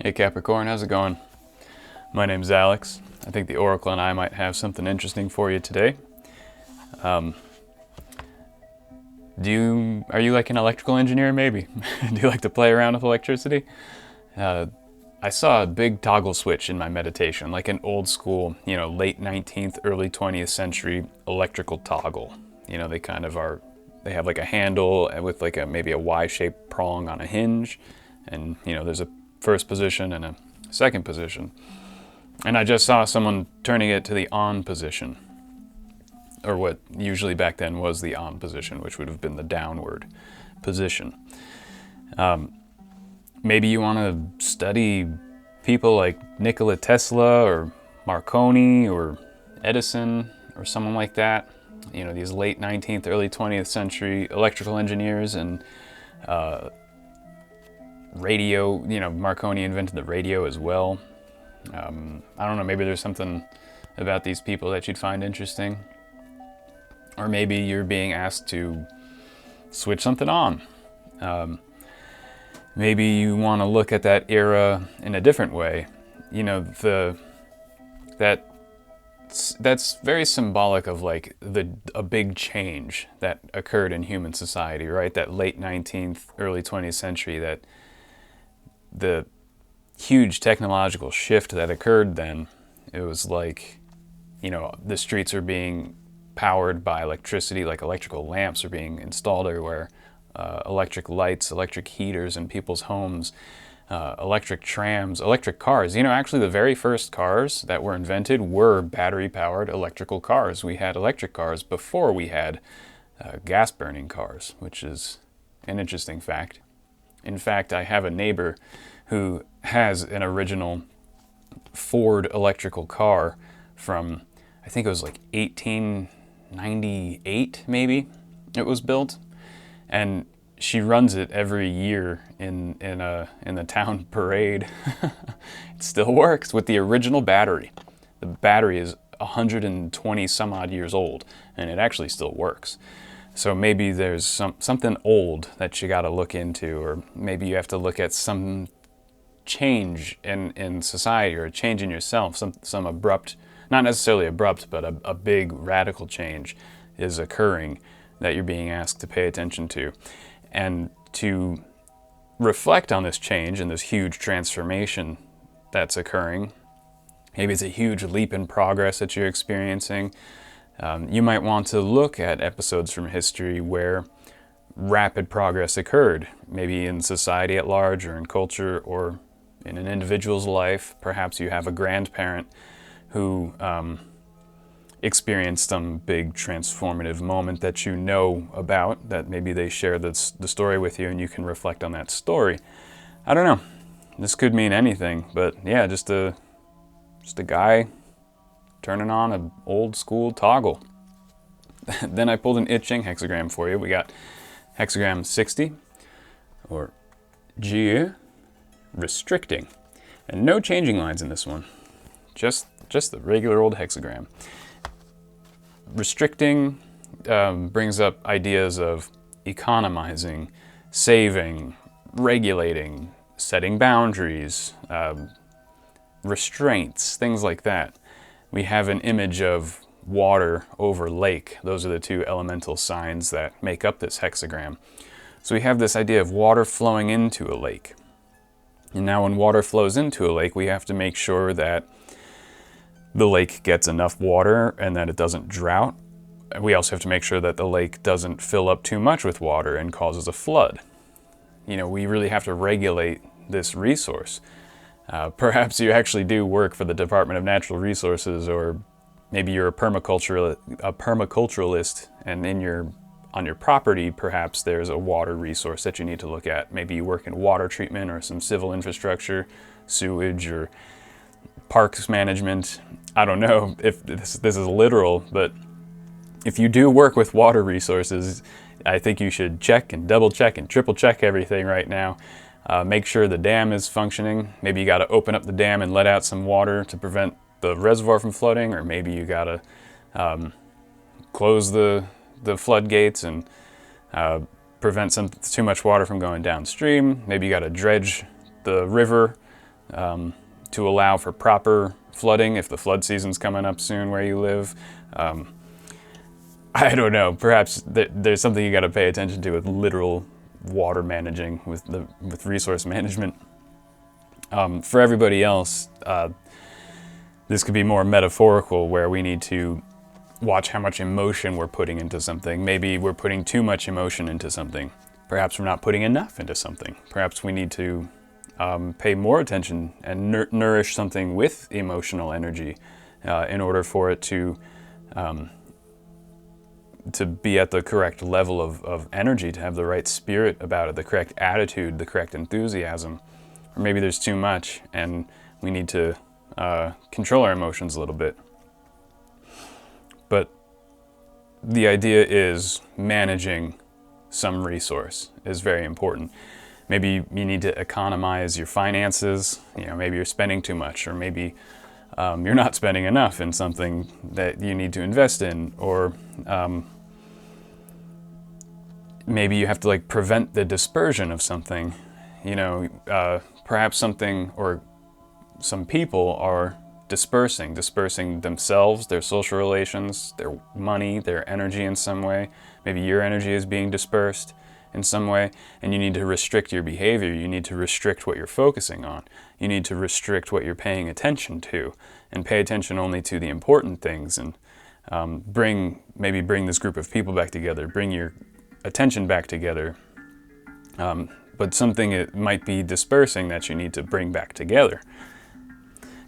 Hey Capricorn, how's it going? My name's Alex. I think the Oracle and I might have something interesting for you today. Are you like an electrical engineer maybe? Do you like to play around with electricity? I saw a big toggle switch in my meditation, like an old school, late 19th, early 20th century electrical toggle. They have like a handle with like maybe a Y-shaped prong on a hinge, and there's a first position and a second position. And I just saw someone turning it to the on position, or what usually back then was the on position, which would have been the downward position. Maybe you want to study people like Nikola Tesla or Marconi or Edison or someone like that. These late 19th, early 20th century electrical engineers and radio. Marconi invented the radio as well. I don't know, maybe there's something about these people that you'd find interesting. Or maybe you're being asked to switch something on. Maybe you want to look at that era in a different way. That's very symbolic of like a big change that occurred in human society, right? That late 19th, early 20th century, that the huge technological shift that occurred then. It was like, the streets are being powered by electricity, like electrical lamps are being installed everywhere. Electric lights, electric heaters in people's homes, electric trams, electric cars. Actually the very first cars that were invented were battery-powered electrical cars. We had electric cars before we had gas-burning cars, which is an interesting fact. In fact, I have a neighbor who has an original Ford electrical car from, I think it was like 1898 maybe it was built. And she runs it every year in the town parade. It still works with the original battery. The battery is 120 some odd years old, and it actually still works. So maybe there's something old that you got to look into, or maybe you have to look at some change in society, or a change in yourself, some abrupt, not necessarily abrupt, but a big radical change is occurring that you're being asked to pay attention to. And to reflect on this change and this huge transformation that's occurring, maybe it's a huge leap in progress that you're experiencing. You might want to look at episodes from history where rapid progress occurred, maybe in society at large, or in culture, or in an individual's life. Perhaps you have a grandparent who experienced some big transformative moment that you know about, that maybe they share the story with you and you can reflect on that story. I don't know. This could mean anything, but yeah, just a guy turning on an old school toggle. Then I pulled an I Ching hexagram for you. We got hexagram 60, or G, restricting. And no changing lines in this one. Just the regular old hexagram. Restricting brings up ideas of economizing, saving, regulating, setting boundaries, restraints, things like that. We have an image of water over lake. Those are the two elemental signs that make up this hexagram. So we have this idea of water flowing into a lake. And now when water flows into a lake, we have to make sure that the lake gets enough water and that it doesn't drought. We also have to make sure that the lake doesn't fill up too much with water and causes a flood. We really have to regulate this resource. Perhaps you actually do work for the Department of Natural Resources, or maybe you're a permaculturalist, and on your property, perhaps there's a water resource that you need to look at. Maybe you work in water treatment or some civil infrastructure, sewage, or parks management. I don't know if this is literal, but if you do work with water resources, I think you should check and double check and triple check everything right now. Make sure the dam is functioning. Maybe you got to open up the dam and let out some water to prevent the reservoir from flooding, or maybe you got to close the floodgates and prevent too much water from going downstream. Maybe you got to dredge the river to allow for proper flooding if the flood season's coming up soon where you live. I don't know, perhaps there's something you got to pay attention to with literal water managing, with resource management. For everybody else, this could be more metaphorical, where we need to watch how much emotion we're putting into something. Maybe we're putting too much emotion into something. Perhaps we're not putting enough into something. Perhaps we need to pay more attention and nourish something with emotional energy in order for it to be at the correct level of energy, to have the right spirit about it, the correct attitude, the correct enthusiasm. Or maybe there's too much and we need to control our emotions a little bit. But the idea is managing some resource is very important. Maybe you need to economize your finances. Maybe you're spending too much, or maybe you're not spending enough in something that you need to invest in, or maybe you have to prevent the dispersion of something. Perhaps something or some people are dispersing themselves, their social relations, their money, their energy in some way. Maybe your energy is being dispersed in some way, and you need to restrict your behavior. You need to restrict what you're focusing on. You need to restrict what you're paying attention to, and pay attention only to the important things, and bring this group of people back together, bring your attention back together. But something it might be dispersing that you need to bring back together.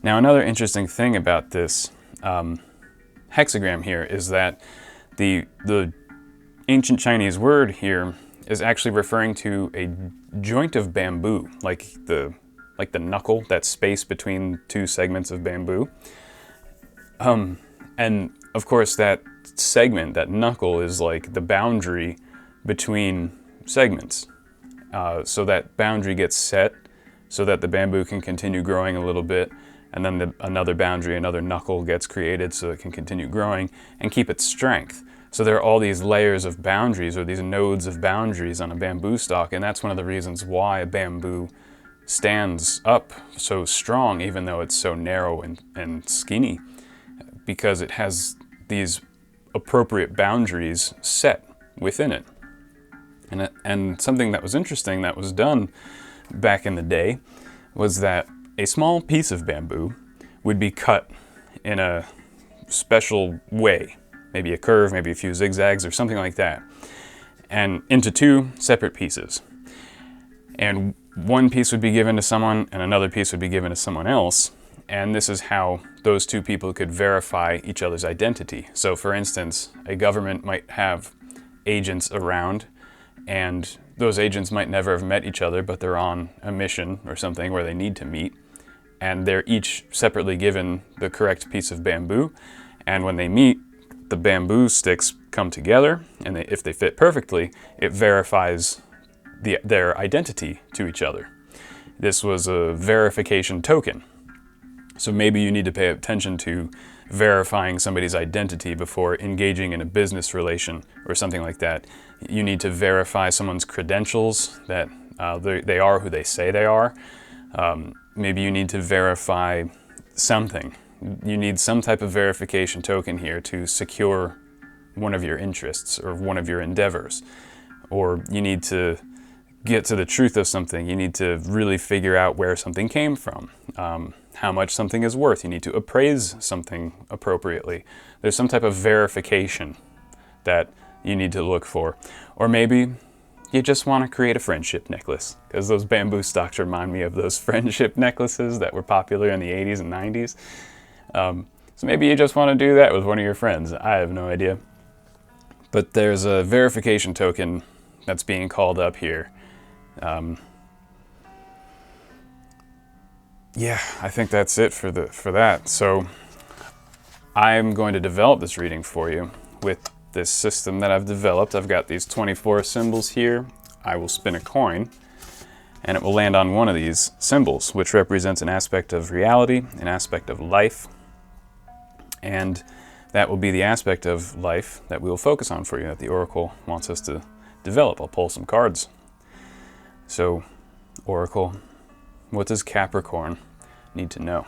Now, another interesting thing about this hexagram here is that the ancient Chinese word here is actually referring to a joint of bamboo, like the knuckle, that space between two segments of bamboo. And of course that segment, that knuckle, is like the boundary between segments. So that boundary gets set so that the bamboo can continue growing a little bit, and then another boundary, another knuckle gets created so it can continue growing and keep its strength. So there are all these layers of boundaries, or these nodes of boundaries on a bamboo stalk, and that's one of the reasons why a bamboo stands up so strong, even though it's so narrow and skinny, because it has these appropriate boundaries set within it. And something that was interesting that was done back in the day was that a small piece of bamboo would be cut in a special way, maybe a curve, maybe a few zigzags or something like that, and into two separate pieces. And one piece would be given to someone and another piece would be given to someone else. And this is how those two people could verify each other's identity. So for instance, a government might have agents around, and those agents might never have met each other, but they're on a mission or something where they need to meet, and they're each separately given the correct piece of bamboo. And when they meet, the bamboo sticks come together, and if they fit perfectly, it verifies their identity to each other. This was a verification token. So maybe you need to pay attention to verifying somebody's identity before engaging in a business relation or something like that. You need to verify someone's credentials, that they are who they say they are. Maybe you need to verify something. You need some type of verification token here to secure one of your interests or one of your endeavors. Or you need to get to the truth of something. You need to really figure out where something came from, how much something is worth. You need to appraise something appropriately. There's some type of verification that you need to look for. Or maybe you just want to create a friendship necklace, because those bamboo stalks remind me of those friendship necklaces that were popular in the 80s and 90s. So maybe you just want to do that with one of your friends. I have no idea. But there's a verification token that's being called up here. Yeah, I think that's it for that. So I'm going to develop this reading for you with this system that I've developed. I've got these 24 symbols here. I will spin a coin, and it will land on one of these symbols, which represents an aspect of reality, an aspect of life, and that will be the aspect of life that we will focus on for you, that the Oracle wants us to develop. I'll pull some cards. So, Oracle, what does Capricorn need to know.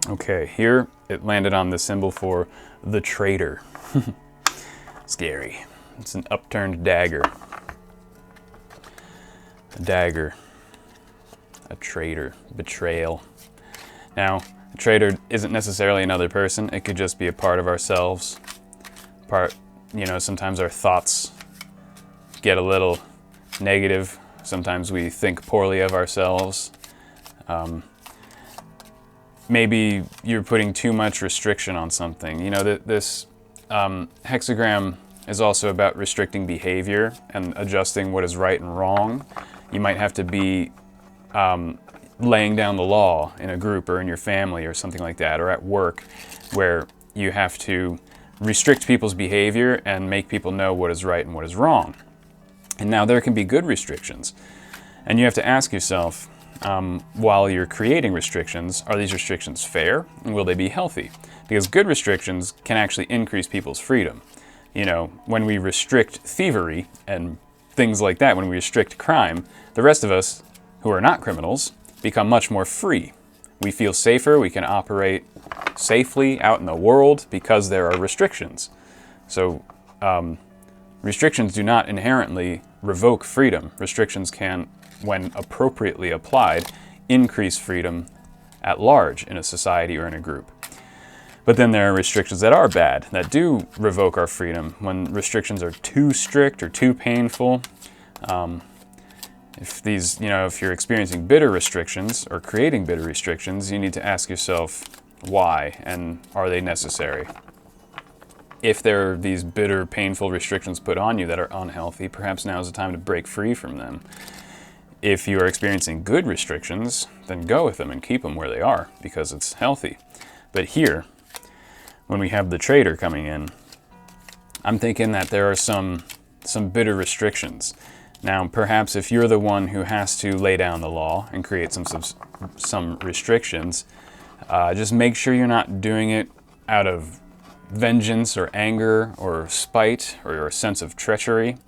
Okay, here it landed on the symbol for the traitor. Scary. It's an upturned dagger. A dagger. A traitor. Betrayal. Now, a traitor isn't necessarily another person. It could just be a part of ourselves. Sometimes our thoughts get a little negative. Sometimes we think poorly of ourselves. Maybe you're putting too much restriction on something. This hexagram is also about restricting behavior and adjusting what is right and wrong. You might have to be laying down the law in a group or in your family or something like that, or at work, where you have to restrict people's behavior and make people know what is right and what is wrong. And now there can be good restrictions. And you have to ask yourself, while you're creating restrictions, are these restrictions fair and will they be healthy? Because good restrictions can actually increase people's freedom. When we restrict thievery and things like that, when we restrict crime, the rest of us who are not criminals become much more free. We feel safer, we can operate safely out in the world because there are restrictions. So restrictions do not inherently revoke freedom. Restrictions can, when appropriately applied, increase freedom at large in a society or in a group. But then there are restrictions that are bad, that do revoke our freedom. When restrictions are too strict or too painful, if you're experiencing bitter restrictions or creating bitter restrictions, you need to ask yourself why and are they necessary? If there are these bitter, painful restrictions put on you that are unhealthy, perhaps now is the time to break free from them. If you are experiencing good restrictions, then go with them and keep them where they are because it's healthy. But here, when we have the traitor coming in, I'm thinking that there are some bitter restrictions. Now, perhaps if you're the one who has to lay down the law and create some restrictions, just make sure you're not doing it out of vengeance or anger or spite or a sense of treachery,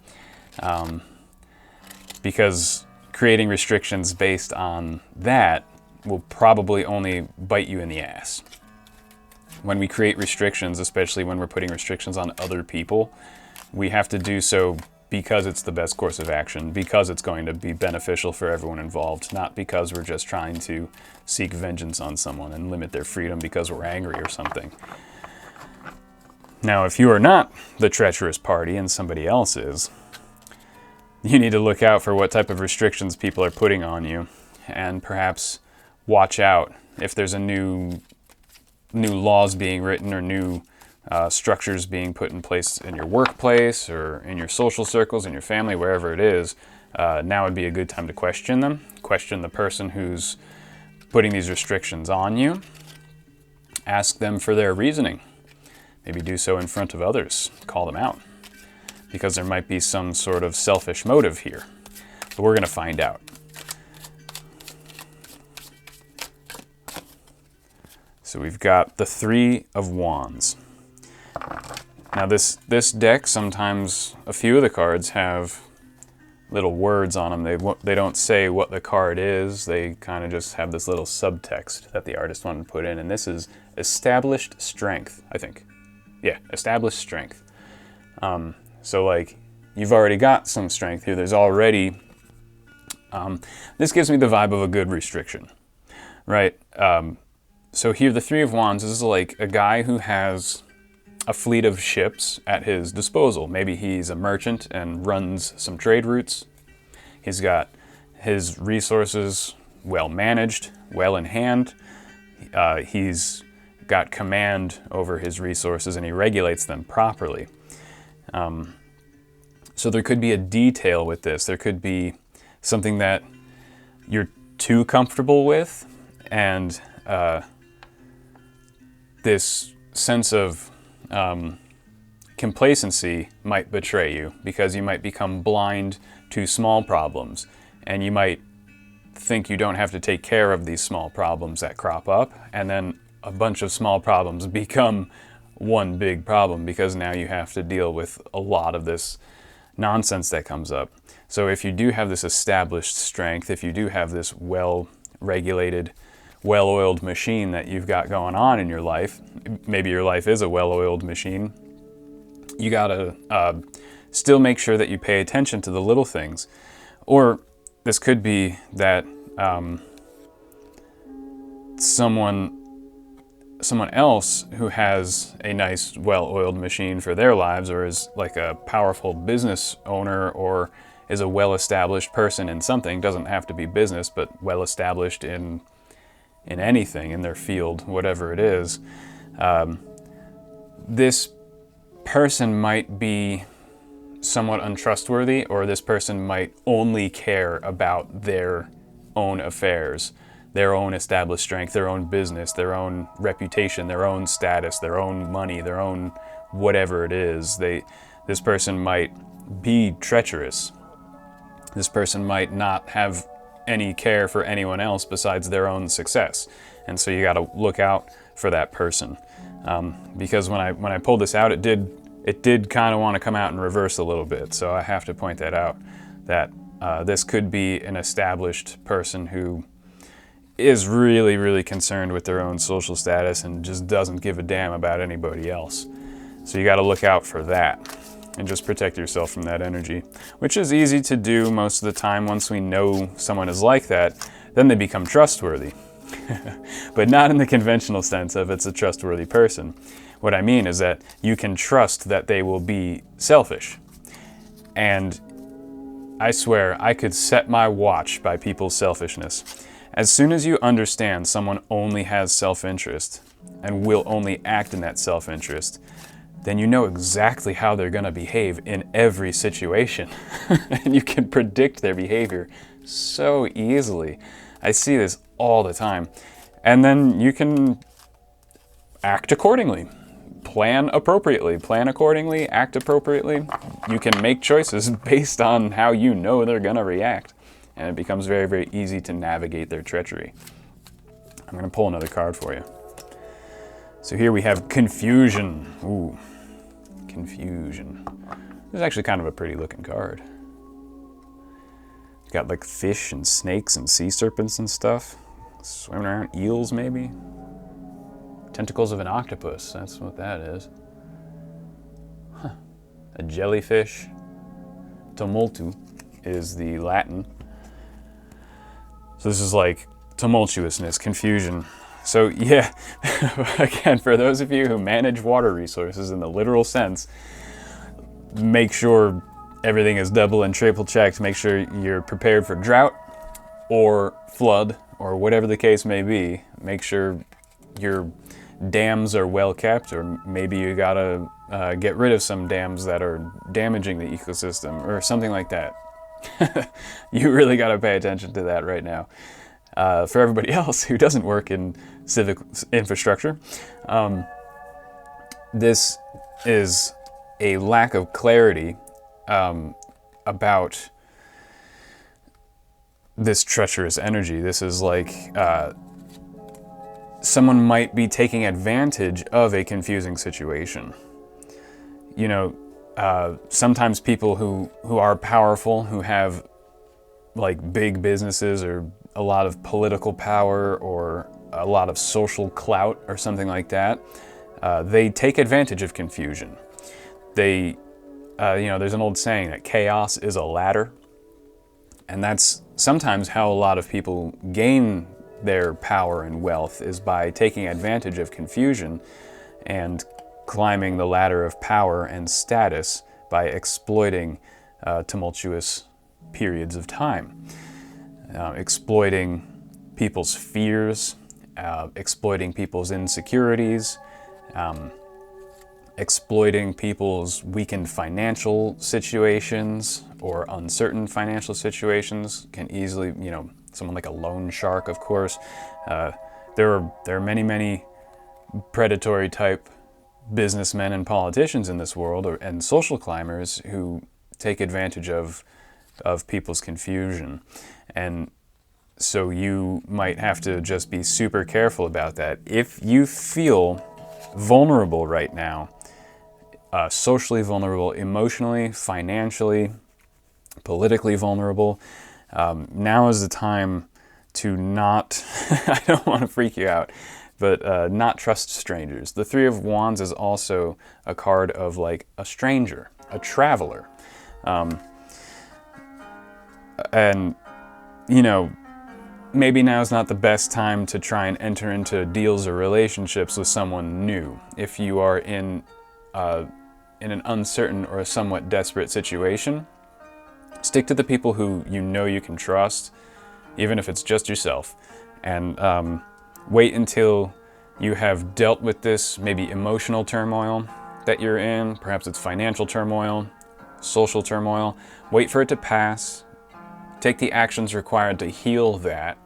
because creating restrictions based on that will probably only bite you in the ass. When we create restrictions, especially when we're putting restrictions on other people, we have to do so because it's the best course of action, because it's going to be beneficial for everyone involved, not because we're just trying to seek vengeance on someone and limit their freedom because we're angry or something. Now, if you are not the treacherous party and somebody else is, you need to look out for what type of restrictions people are putting on you and perhaps watch out if there's a new laws being written or new structures being put in place in your workplace or in your social circles, in your family, wherever it is. Now would be a good time to question them. Question the person who's putting these restrictions on you. Ask them for their reasoning. Maybe do so in front of others. Call them out. Because there might be some sort of selfish motive here. But we're going to find out. So we've got the Three of Wands. Now this deck, sometimes a few of the cards have little words on them. They don't say what the card is. They kind of just have this little subtext that the artist wanted to put in. And this is established strength, I think. Yeah, established strength. So like, you've already got some strength here. There's already, this gives me the vibe of a good restriction, right? So here, the Three of Wands is like a guy who has a fleet of ships at his disposal. Maybe he's a merchant and runs some trade routes. He's got his resources well managed, well in hand. He's got command over his resources and he regulates them properly. So there could be a detail with this. There could be something that you're too comfortable with, and this sense of complacency might betray you because you might become blind to small problems, and you might think you don't have to take care of these small problems that crop up, and then a bunch of small problems become one big problem, because now you have to deal with a lot of this nonsense that comes up. So if you do have this established strength, if you do have this well-regulated, well-oiled machine that you've got going on in your life, maybe your life is a well-oiled machine, you gotta still make sure that you pay attention to the little things. Or this could be that someone else who has a nice, well-oiled machine for their lives, or is like a powerful business owner, or is a well-established person in something, doesn't have to be business, but well-established in anything, in their field, whatever it is, this person might be somewhat untrustworthy, or this person might only care about their own affairs, their own established strength, their own business, their own reputation, their own status, their own money, their own whatever it is. This person might be treacherous. This person might not have any care for anyone else besides their own success. And so you got to look out for that person. Because when I pulled this out, it did kind of want to come out in reverse a little bit. So I have to point that out, that this could be an established person who is really, really concerned with their own social status and just doesn't give a damn about anybody else. So you got to look out for that and just protect yourself from that energy, which is easy to do most of the time. Once we know someone is like that, then they become trustworthy. But not in the conventional sense of it's a trustworthy person. What I mean is that you can trust that they will be selfish. And I swear, I could set my watch by people's selfishness. As soon as you understand someone only has self-interest and will only act in that self-interest, then you know exactly how they're going to behave in every situation. And you can predict their behavior so easily. I see this all the time. And then you can act accordingly. Plan appropriately, plan accordingly, act appropriately. You can make choices based on how you know they're going to react. And it becomes very, very easy to navigate their treachery. I'm going to pull another card for you. So here we have confusion. Ooh, confusion. This is actually kind of a pretty looking card. It's got like fish and snakes and sea serpents and stuff. Swimming around, eels maybe? Tentacles of an octopus, that's what that is. Huh. A jellyfish. Tumultu is the Latin. So this is like tumultuousness, confusion. So yeah, again, for those of you who manage water resources in the literal sense, make sure everything is double and triple checked. Make sure you're prepared for drought or flood or whatever the case may be. Make sure your dams are well kept, or maybe you gotta get rid of some dams that are damaging the ecosystem or something like that. You really got to pay attention to that right now. For everybody else who doesn't work in civic infrastructure, this is a lack of clarity about this treacherous energy. This is like someone might be taking advantage of a confusing situation. You know, sometimes people who are powerful, who have like big businesses or a lot of political power or a lot of social clout or something like that, they take advantage of confusion. They, there's an old saying that chaos is a ladder, and that's sometimes how a lot of people gain their power and wealth, is by taking advantage of confusion and climbing the ladder of power and status by exploiting tumultuous periods of time, exploiting people's fears, exploiting people's insecurities, exploiting people's weakened financial situations or uncertain financial situations. Can easily, someone like a loan shark, of course. There are many predatory type businessmen and politicians in this world, and social climbers who take advantage of people's confusion. And so you might have to just be super careful about that. If you feel vulnerable right now, socially vulnerable, emotionally, financially, politically vulnerable. Now is the time to not, I don't want to freak you out, but not trust strangers. The Three of Wands is also a card of like a stranger, a traveler. And, you know, maybe now is not the best time to try and enter into deals or relationships with someone new. If you are in an uncertain or a somewhat desperate situation, stick to the people who you know you can trust, even if it's just yourself, and wait until you have dealt with this maybe emotional turmoil that you're in. Perhaps it's financial turmoil, social turmoil. Wait for it to pass. Take the actions required to heal that,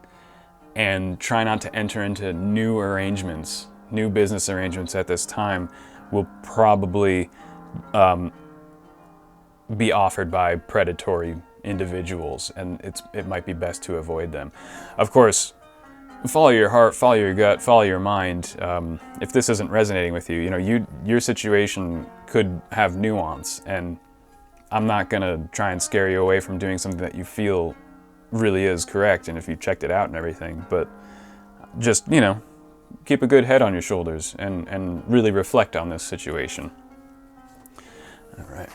and try not to enter into new arrangements, new business arrangements at this time will probably be offered by predatory individuals, and it might be best to avoid them. Of course, follow your heart, follow your gut, follow your mind. If this isn't resonating with you, you know, your situation could have nuance, and I'm not gonna try and scare you away from doing something that you feel really is correct, and if you checked it out and everything, but just, you know, keep a good head on your shoulders and really reflect on this situation. All right.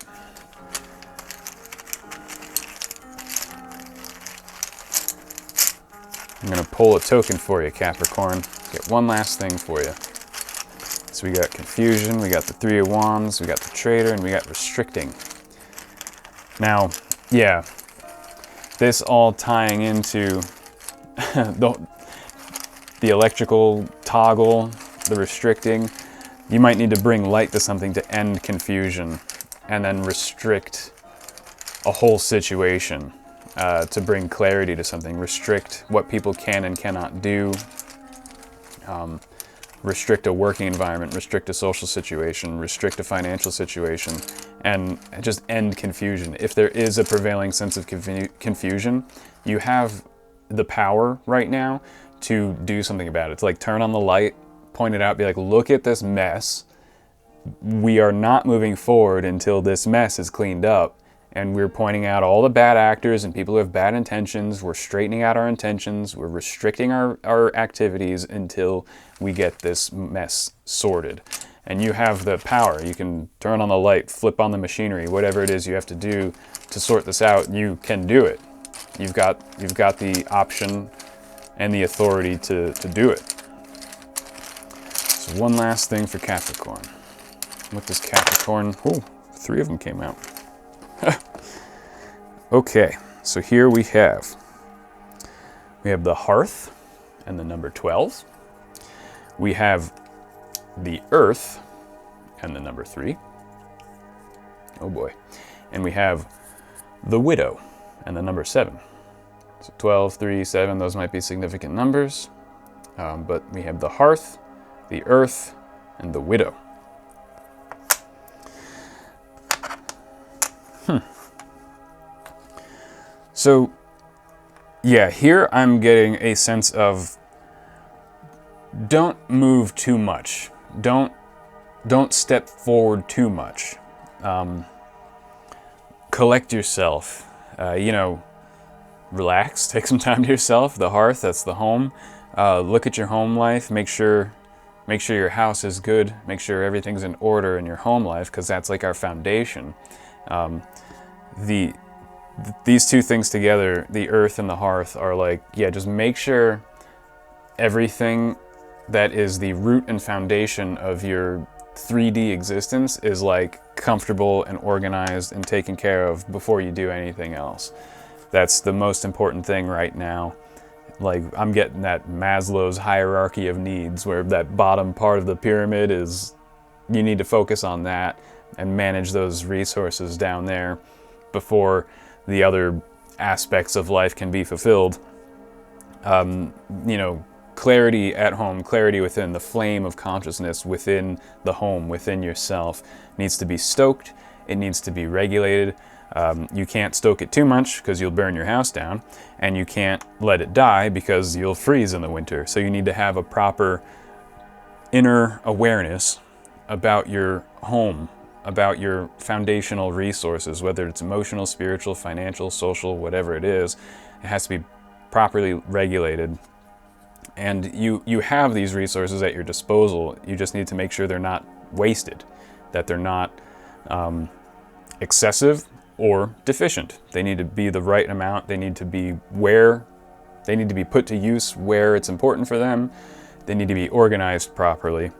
I'm gonna pull a token for you, Capricorn. Get one last thing for you. So we got confusion, we got the Three of Wands, we got the traitor, and we got restricting. Now, yeah, this all tying into the electrical toggle, the restricting. You might need to bring light to something to end confusion, and then restrict a whole situation to bring clarity to something. Restrict what people can and cannot do. Restrict a working environment, restrict a social situation, restrict a financial situation, and just end confusion. If there is a prevailing sense of confusion, you have the power right now to do something about it. It's like turn on the light, point it out, be like, look at this mess. We are not moving forward until this mess is cleaned up. And we're pointing out all the bad actors and people who have bad intentions. We're straightening out our intentions. We're restricting our activities until we get this mess sorted. And you have the power. You can turn on the light, flip on the machinery, whatever it is you have to do to sort this out, you can do it. You've got the option and the authority to do it. So one last thing for Capricorn. What does Capricorn... Oh, 3 of them came out. Okay, so here we have the Hearth and the number 12. We have the Earth and the number 3. Oh boy. And we have the Widow and the number 7. So 12, 3, 7, those might be significant numbers. But we have the Hearth, the Earth, and the Widow. So, yeah, here I'm getting a sense of don't move too much. Don't step forward too much. Collect yourself. You know, relax. Take some time to yourself. The Hearth, that's the home. Look at your home life. Make sure your house is good. Make sure everything's in order in your home life, because that's like our foundation. These two things together, the Earth and the Hearth, are like, yeah, just make sure everything that is the root and foundation of your 3D existence is like comfortable and organized and taken care of before you do anything else. That's the most important thing right now. Like, I'm getting that Maslow's hierarchy of needs, where that bottom part of the pyramid is, you need to focus on that and manage those resources down there before the other aspects of life can be fulfilled. You know, clarity at home, clarity within, the flame of consciousness within the home, within yourself, needs to be stoked. It needs to be regulated. You can't stoke it too much because you'll burn your house down, and you can't let it die because you'll freeze in the winter. So you need to have a proper inner awareness about your home, about your foundational resources, whether it's emotional, spiritual, financial, social, whatever it is. It has to be properly regulated. And you have these resources at your disposal. You just need to make sure they're not wasted, that they're not excessive or deficient. They need to be the right amount. They need to be put to use where it's important for them. They need to be organized properly.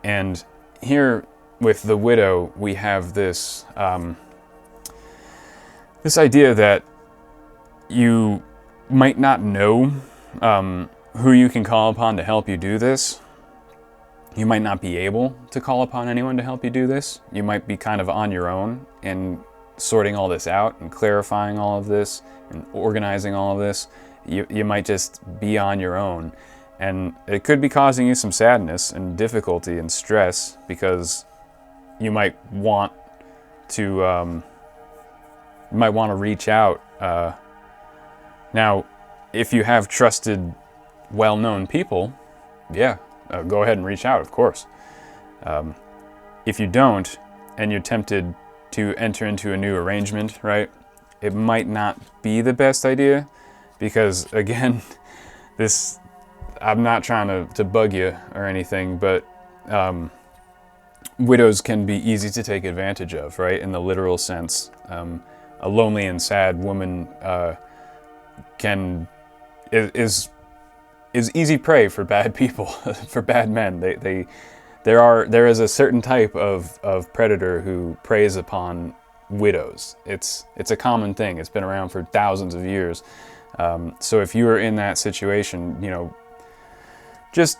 And here with the widow, we have this this idea that you might not know who you can call upon to help you do this. You might not be able to call upon anyone to help you do this. You might be kind of on your own in sorting all this out and clarifying all of this and organizing all of this. You might just be on your own. And it could be causing you some sadness and difficulty and stress, because you might want to reach out. Now, if you have trusted, well-known people, yeah, go ahead and reach out, of course. If you don't, and you're tempted to enter into a new arrangement, right, it might not be the best idea, because again, I'm not trying to bug you or anything, but widows can be easy to take advantage of, right, in the literal sense. A lonely and sad woman is easy prey for bad people, for bad men. There is a certain type of predator who preys upon widows. It's a common thing. It's been around for thousands of years. So if you are in that situation, just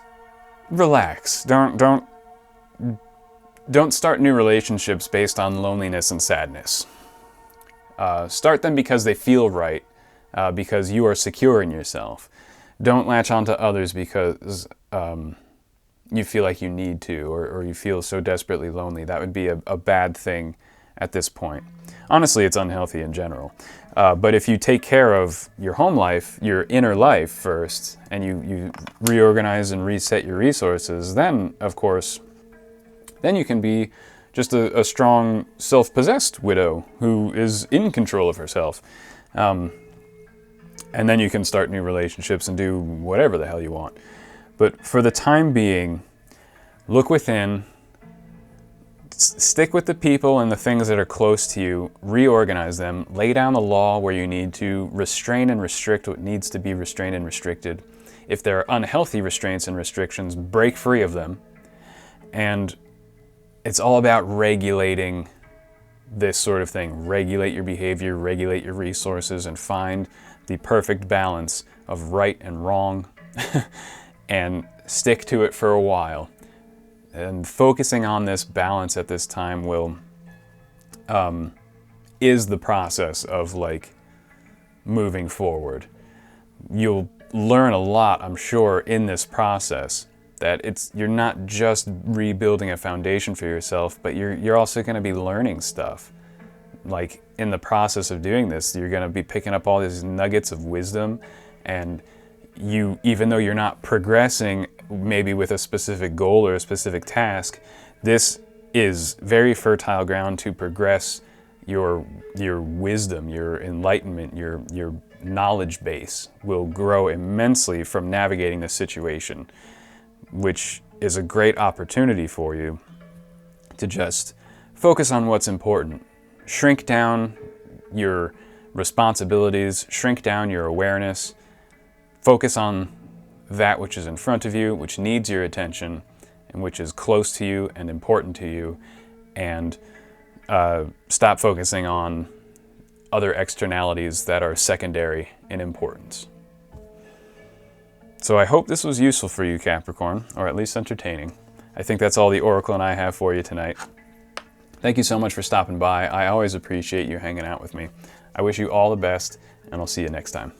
relax. Don't start new relationships based on loneliness and sadness. Start them because they feel right, because you are secure in yourself. Don't latch onto others because you feel like you need to, or you feel so desperately lonely. That would be a bad thing at this point. Honestly, it's unhealthy in general. But if you take care of your home life, your inner life first, and you reorganize and reset your resources, then, of course, then you can be just a strong, self-possessed widow who is in control of herself. And then you can start new relationships and do whatever the hell you want. But for the time being, look within, stick with the people and the things that are close to you, reorganize them, lay down the law where you need to, restrain and restrict what needs to be restrained and restricted. If there are unhealthy restraints and restrictions, break free of them. And it's all about regulating this sort of thing. Regulate your behavior, regulate your resources, and find the perfect balance of right and wrong and stick to it for a while. And focusing on this balance at this time is the process of moving forward. You'll learn a lot, I'm sure, in this process. That you're not just rebuilding a foundation for yourself, but you're also going to be learning stuff. Like, in the process of doing this, you're going to be picking up all these nuggets of wisdom, and even though you're not progressing maybe with a specific goal or a specific task, this is very fertile ground to progress your wisdom, your enlightenment, your knowledge base will grow immensely from navigating this situation, which is a great opportunity for you to just focus on what's important. Shrink down your responsibilities, shrink down your awareness, focus on that which is in front of you, which needs your attention, and which is close to you and important to you, and stop focusing on other externalities that are secondary in importance. So I hope this was useful for you, Capricorn, or at least entertaining. I think that's all the Oracle and I have for you tonight. Thank you so much for stopping by. I always appreciate you hanging out with me. I wish you all the best, and I'll see you next time.